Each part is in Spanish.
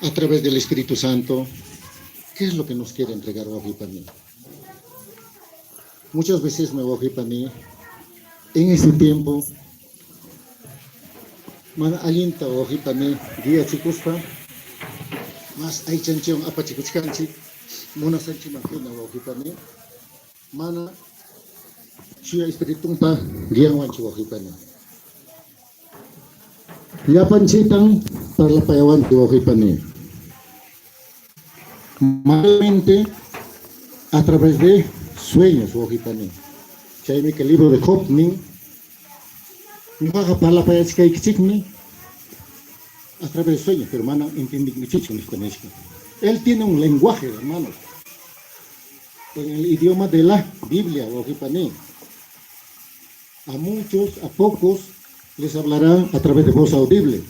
a través del Espíritu Santo, ¿qué es lo que nos quiere entregar Wajipani? Muchas veces me Wajipani, en ese tiempo, mana alinta Wajipani, guía chicuspa, más hay chanchion apachicuchcanchi, mona sanchi makina Wajipani, mana chuya espiritumpa, guía wanchi Wajipani. Yapanchitan para la payawan de Wajipani. Malamente a través de sueños Wajipani. Chaime que el libro de Job ni baja para la payachika y a través de sueños, pero hermano entiende que él tiene un lenguaje, hermano, en el idioma de la Biblia Wajipani. A muchos, a pocos les hablará a través de voz audible.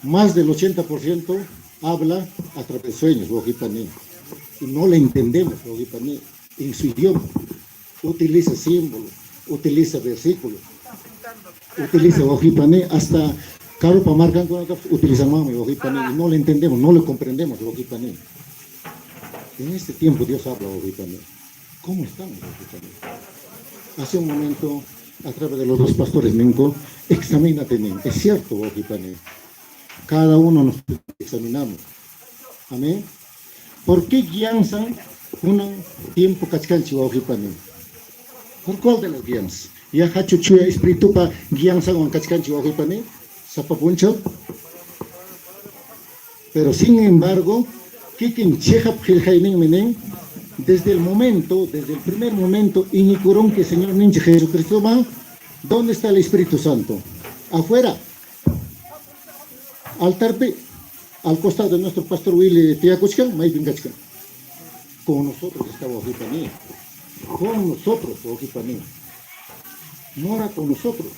Más del 80% habla a través de sueños, Wajipani. Y no le entendemos, Wajipani, en su idioma. Utiliza símbolos, utiliza versículos, utiliza Wajipani, hasta Caro para marcar con utilizan mami, Wajipani, y no le entendemos, no le comprendemos, Wajipani. En este tiempo Dios habla, Wajipani. ¿Cómo estamos, Wajipani? Hace un momento, a través de los dos pastores Minko, examínate, es cierto, Wajipani. Cada uno nos examinamos. Amén. ¿Por qué guianzan un tiempo cachcanchi Wajipani? ¿Por cuál de las guianzas? Ya hachuchuya espíritu para guianzan un cachcanchi Wajipani, zapapuncho. Pero sin embargo, kikin chejap jiljainin minen, desde el primer momento, inicurón que Señor Ninja Jesucristo va, ¿dónde está el Espíritu Santo? Afuera. Al tarpe, al costado de nuestro pastor Willy Tiacuchcan, Maipingachcan. Con nosotros está Wajipani. Con nosotros, Wajipani. Mora con nosotros.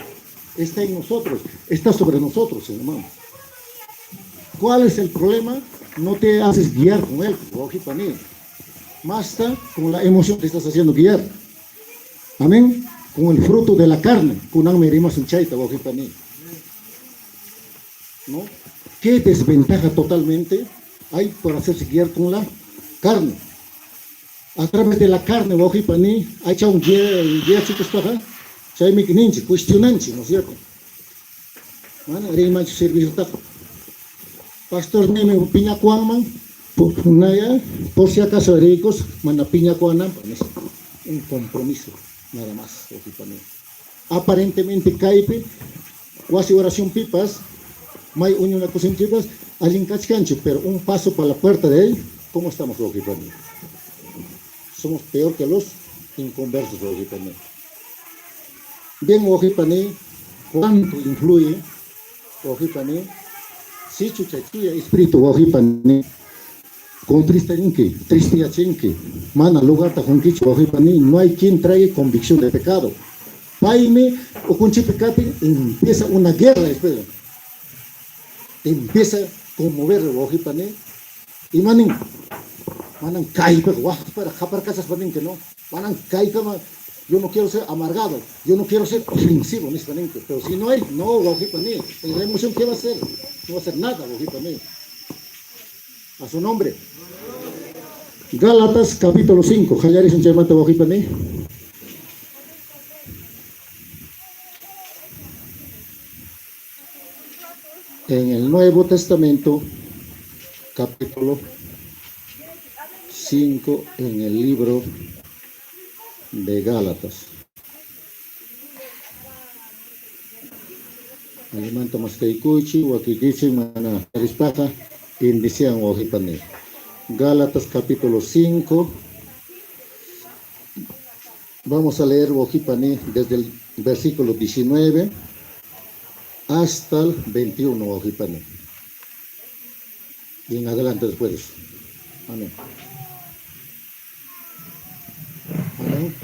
Está en nosotros. Está sobre nosotros, hermano. ¿Cuál es el problema? No te haces guiar con él, Wajipani. Basta con la emoción que estás haciendo guiar. Amén. Con el fruto de la carne. Kunang merimas un chaita, Wajipani. ¿No? ¿Qué desventaja totalmente hay por hacerse guiar con la carne? A través de la carne, Wajipani, hay un guía chicos para Chaimi Kininchi, cuestionanchi, ¿no es cierto? Reimanchi servicio taco. Pastor Neme Piña Cuanman, por si acaso ricos, manda Piña Cuanman, un compromiso, nada más, Wajipani. Aparentemente caipe, cuasi oración pipas, may una cosa en pipas, alguien cachcancho, pero un paso para la puerta de él, ¿cómo estamos, Wajipani? Somos peor que los inconversos, Wajipani. Bien, Wajipani, ¿cuánto influye, Wajipani? Si chuchachuya espíritu, Wajipani, con triste mana lugar ta junquicho, Wajipani, no hay quien traiga convicción de pecado. Paime o conchipecate, empieza una guerra, espera. Empieza a conmover, Wajipani, y manan caipa, para japar casas para que no, manan caipa. Yo no quiero ser amargado, yo no quiero ser ofensivo, pero si no hay, no, Wajipani, en la emoción, ¿qué va a hacer? No va a hacer nada, Wajipani. A su nombre. Gálatas capítulo 5, Jayaris un chamata, Wajipani. En el Nuevo Testamento, capítulo 5, en el libro de Gálatas. Alimento más que ikuchi, wakikichi, mana rispaja, indician Wajipani. Gálatas capítulo 5. Vamos a leer Wajipani desde el versículo 19 hasta el 21, Wajipani. Y en adelante después. Amén. Amén.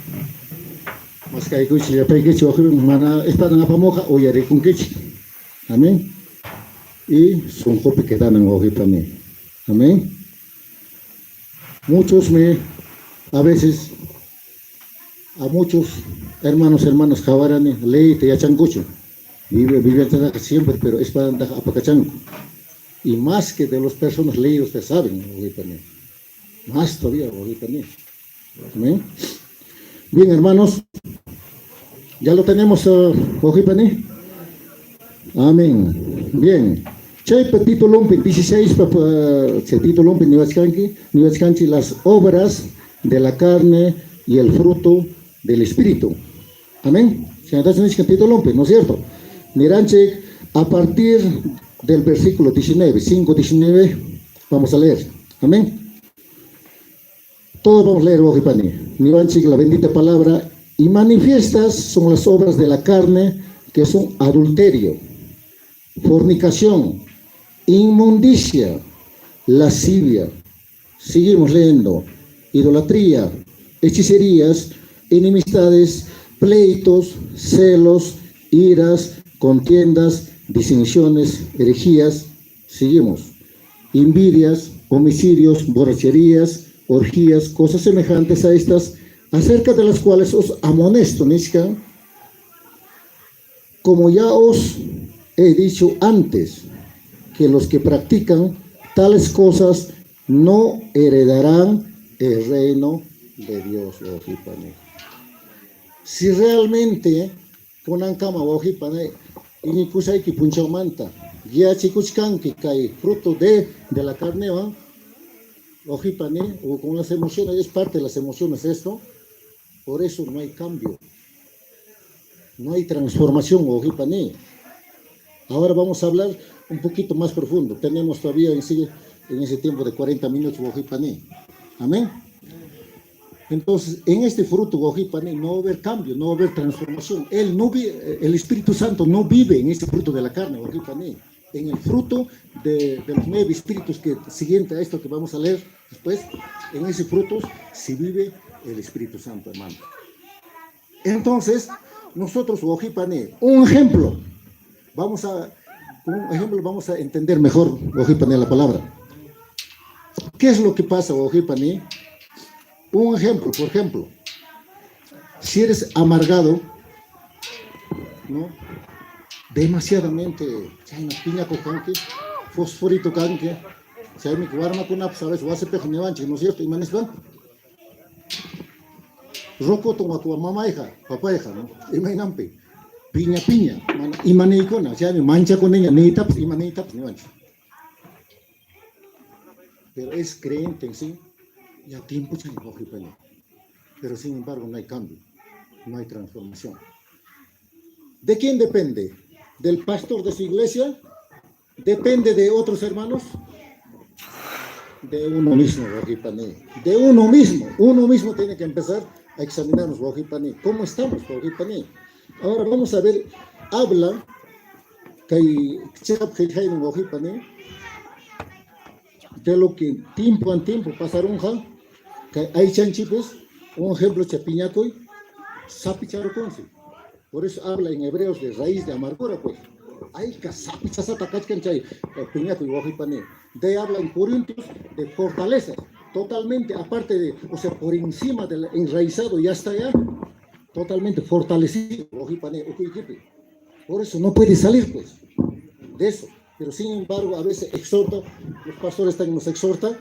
Mas kay kuchi ya pay kichi Wajipani mana espada na pamoja o yari kun kichi. Amén. Y son jope que dan en Wajipani. Amén. A veces, a muchos hermanos, jabarani, leite y achancucho. Vive siempre, pero es para andar apacachanco. y más que de las personas leídas ustedes saben, Ojipani. Más todavía, Ojipani. ¿Amén? Bien, hermanos, ya lo tenemos, Ojipani. Amén. Bien. Chaypa título 16, título niwachkanki las obras de la carne y el fruto del espíritu. Amén. Título, ¿no es cierto? Miranche, a partir del versículo 19, 5:19, vamos a leer. Amén. Todos vamos a leer, Ojipani. Miranche, la bendita palabra, y manifiestas son las obras de la carne, que son adulterio, fornicación, inmundicia, lascivia, seguimos leyendo, idolatría, hechicerías, enemistades, pleitos, celos, iras, contiendas, disensiones, herejías, seguimos, envidias, homicidios, borracherías, orgías, cosas semejantes a estas, acerca de las cuales os amonesto, Nishka, como ya os he dicho antes, que los que practican tales cosas no heredarán el reino de Dios. Si realmente ponen cama Ojipane, y ni kusay que punchamanta, ya chicuchcan que cae fruto de la carne, Ojipane, o con las emociones, es parte de las emociones esto, por eso no hay cambio, no hay transformación, Ojipane. Ahora vamos a hablar un poquito más profundo. Tenemos todavía en ese tiempo de 40 minutos, Ojipani. Amén. Entonces, en este fruto, Ojipani, no va a haber cambio, no va a haber transformación. El Espíritu Santo no vive en este fruto de la carne, Ojipani. En el fruto de los 9 espíritus que siguiente a esto que vamos a leer después, en ese fruto sí vive el Espíritu Santo, hermano. Entonces, nosotros, Ojipani, un ejemplo. Con un ejemplo vamos a entender mejor, Ojipani, la palabra. ¿Qué es lo que pasa, Ojipani? Un ejemplo, por ejemplo, si eres amargado, ¿no? Demasiadamente, piña cocanque, fosforito canque, mi guarma con sabes, o hace pejonevanche, ¿no es cierto? Y manes van. Roco toma tu mamá hija, papá hija, ¿no? Y me nampe. Piña, y maneicona, me mancha con ella, ni taps, y taps, ni mancha. Pero es creyente en sí, y a tiempo se le coge pelo. Pero sin embargo no hay cambio, no hay transformación. ¿De quién depende? ¿Del pastor de su iglesia? ¿Depende de otros hermanos? De uno mismo, Ojipani. De uno mismo tiene que empezar a examinarnos, Ojipani. ¿Cómo estamos, Ojipani? Ahora vamos a ver, habla de lo que tiempo en tiempo pasaron, que hay chanchipes, un ejemplo chapiñacoy, sapicharoconse. Por eso habla en hebreos de raíz de amargura, pues. Hay que sapichasatacachcan chay, piñacoy, Ojipani. De habla en Corintios de fortaleza, totalmente, aparte de, o sea, por encima del enraizado, ya está ya. Totalmente fortalecido, por eso no puede salir, pues, de eso. Pero sin embargo, a veces exhorta, los pastores también nos exhortan,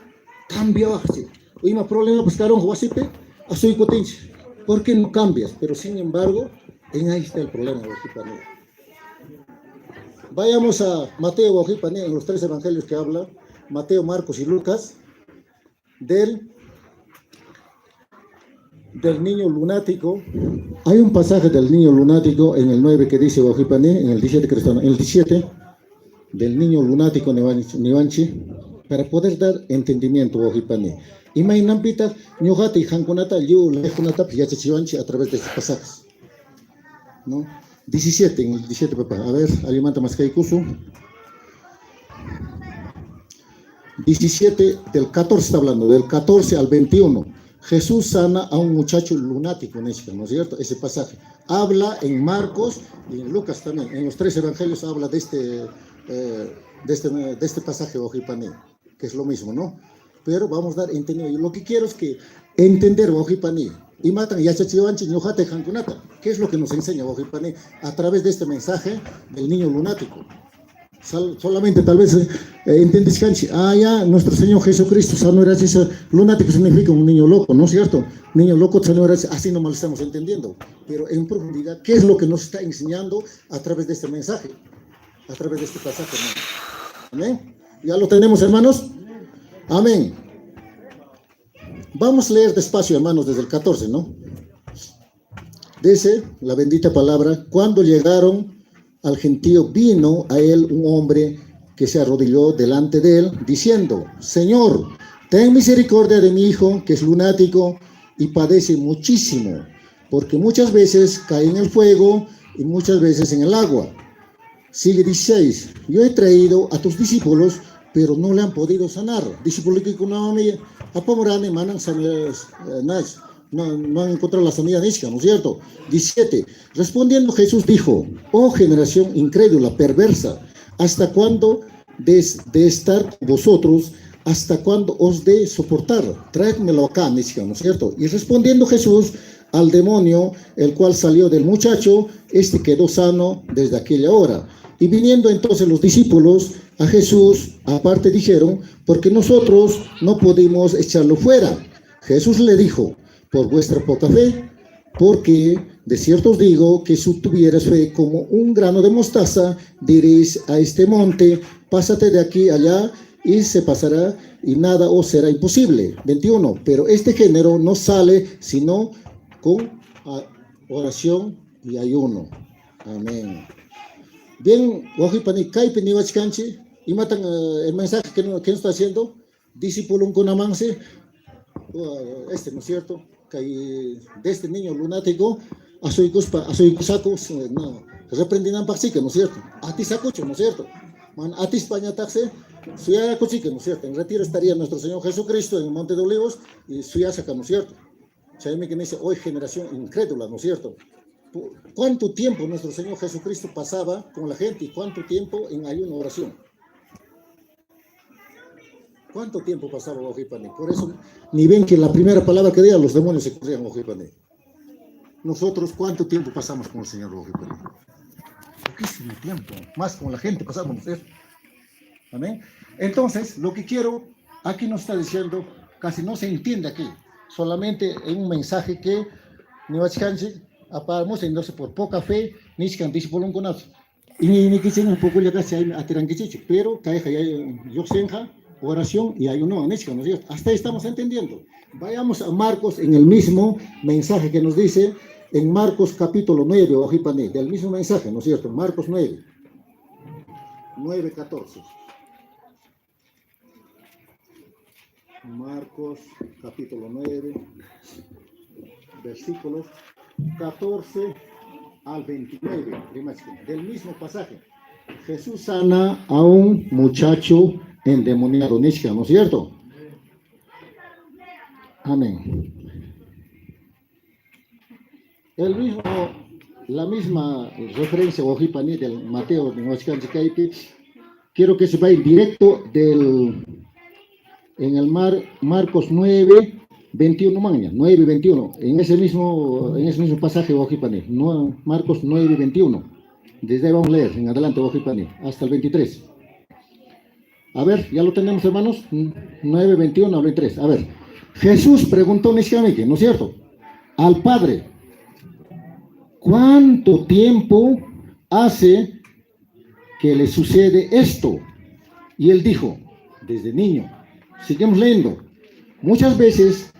cambia, así. Hoy más problema, pues, carón, guasipe, a su hicotinche. ¿Por qué no cambias? Pero sin embargo, en ahí está el problema, Ojipani. Vayamos a Mateo, Ojipani, en los 3 evangelios que habla, Mateo, Marcos y Lucas, del niño lunático. Hay un pasaje del niño lunático en el 9 que dice Ojipani, en el 17 cristiano, en el 17 del niño lunático Nivanchi, para poder dar entendimiento Ojipani. Y Mainampita, Ñogata y Hankunata, yo Lejonata, Piachivanchi a través de estos pasajes. ¿No? 17, en el 17, papá. A ver, alimenta más que hay curso. 17, del 14 está hablando, del 14 al 21. Jesús sana a un muchacho lunático, ¿no es cierto? Ese pasaje. Habla en Marcos y en Lucas también. En los 3 evangelios habla de este pasaje, Ojipani, que es lo mismo, ¿no? Pero vamos a dar entendido. Lo que quiero es que entender, Ojipani, y matan yachachivanchi, ñojate, jankunata. ¿Qué es lo que nos enseña, Ojipani, a través de este mensaje del niño lunático? Solamente tal vez entiendes canchi. Ah, ya, nuestro Señor Jesucristo, esa lunático significa un niño loco, ¿no es cierto? Niño loco, así nomás lo estamos entendiendo. Pero en profundidad, ¿qué es lo que nos está enseñando a través de este mensaje? A través de este pasaje, hermano. Amén. ¿Ya lo tenemos, hermanos? Amén. Vamos a leer despacio, hermanos, desde el 14, ¿no? Dice la bendita palabra: cuando llegaron al gentío, vino a él un hombre que se arrodilló delante de él, diciendo: Señor, ten misericordia de mi hijo, que es lunático y padece muchísimo, porque muchas veces cae en el fuego y muchas veces en el agua. Sigue 16: yo he traído a tus discípulos, pero no le han podido sanar. Discípulos que no han encontrado la sanidad nística, ¿no es cierto? 17. Respondiendo Jesús dijo: oh generación incrédula, perversa, ¿hasta cuándo de estar con vosotros? ¿Hasta cuándo os de soportar? Tráedmelo acá, nística, ¿no es cierto? Y respondiendo Jesús al demonio, el cual salió del muchacho, este quedó sano desde aquella hora. Y viniendo entonces los discípulos a Jesús, aparte dijeron: porque nosotros no pudimos echarlo fuera. Jesús le dijo: por vuestra poca fe, porque de cierto os digo que si tuvieras fe como un grano de mostaza, diréis a este monte: pásate de aquí allá, y se pasará, y nada os será imposible. 21. Pero este género no sale sino con oración y ayuno. Amén. Bien, Wajipani, Kaipi Niwachkanchi, y matan el mensaje que nos está haciendo: discípulo un conamance, ¿no es cierto? Que de este niño lunático, a su saco, no, reprendinan paxique, ¿no es cierto? A ti sacucho, ¿no es cierto? A ti España taxe, suya cochique, ¿no es cierto? En retiro estaría nuestro Señor Jesucristo en el Monte de Olivos, y suya saca, ¿no es cierto? Chaime que me dice: hoy generación incrédula, ¿no es cierto? ¿Cuánto tiempo nuestro Señor Jesucristo pasaba con la gente y cuánto tiempo en ayuno oración? ¿Cuánto tiempo pasaba Ojipani? Por eso, ni ven que la primera palabra que diga, los demonios se corrían Ojipani. Nosotros, ¿cuánto tiempo pasamos con el Señor Ojipani? Poquísimo tiempo, más con la gente pasamos, ¿no? Amén. Entonces, lo que quiero, aquí nos está diciendo, casi no se entiende aquí, solamente en un mensaje que Niwachkanchi, aparamos entonces por poca fe, ni siquiera discípulo con eso. Y ni que un poco ya casi hay atiranquichicho, pero caeja ya yo senja, oración y ayuno, ¿no es cierto? Hasta ahí estamos entendiendo. Vayamos a Marcos en el mismo mensaje que nos dice, en Marcos capítulo 9, Ojipani, del mismo mensaje, ¿no es cierto? Marcos 9, 14. Marcos capítulo 9, versículos 14 al 29, del mismo pasaje. Jesús sana a un muchacho endemoniado, ¿no es cierto? Amén. La misma referencia Ojipani del Mateo de quiero que se vaya directo en el Marcos 9, 21, 9, 21, en ese mismo pasaje Ojipani, Marcos 9, 21. Desde ahí vamos a leer en adelante Ojipani, hasta el 23. A ver, ya lo tenemos, hermanos. 9, 21 al 23. A ver, Jesús preguntó ¿no es cierto?, al Padre: ¿cuánto tiempo hace que le sucede esto? Y él dijo: desde niño. Seguimos leyendo. Muchas veces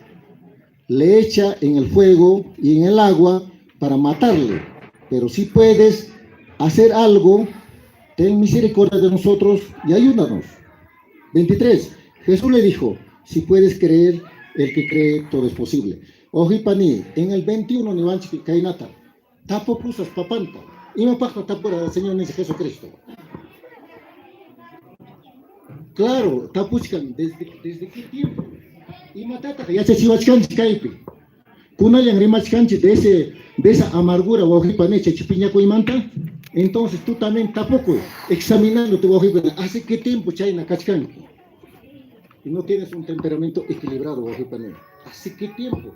le echa en el fuego y en el agua para matarle, pero si puedes hacer algo, ten misericordia de nosotros y ayúdanos. 23. Jesús le dijo: si puedes creer, el que cree todo es posible. Ojipani, en el 21 nivanchi kainata, tapo pusas papanta, y me pasa tapura del Señor Jesucristo. Claro, tapuchkan, ¿desde qué tiempo? Y matata, ya se chihuachkanchi kaipi. Kunayan rimachkanchi de esa amargura, Ojipani, chipiñaco y manta. Entonces tú también tampoco, examinando tu Ojipani, ¿hace qué tiempo chayna cachcan? Y no tienes un temperamento equilibrado, Ojipani. ¿Hace qué tiempo?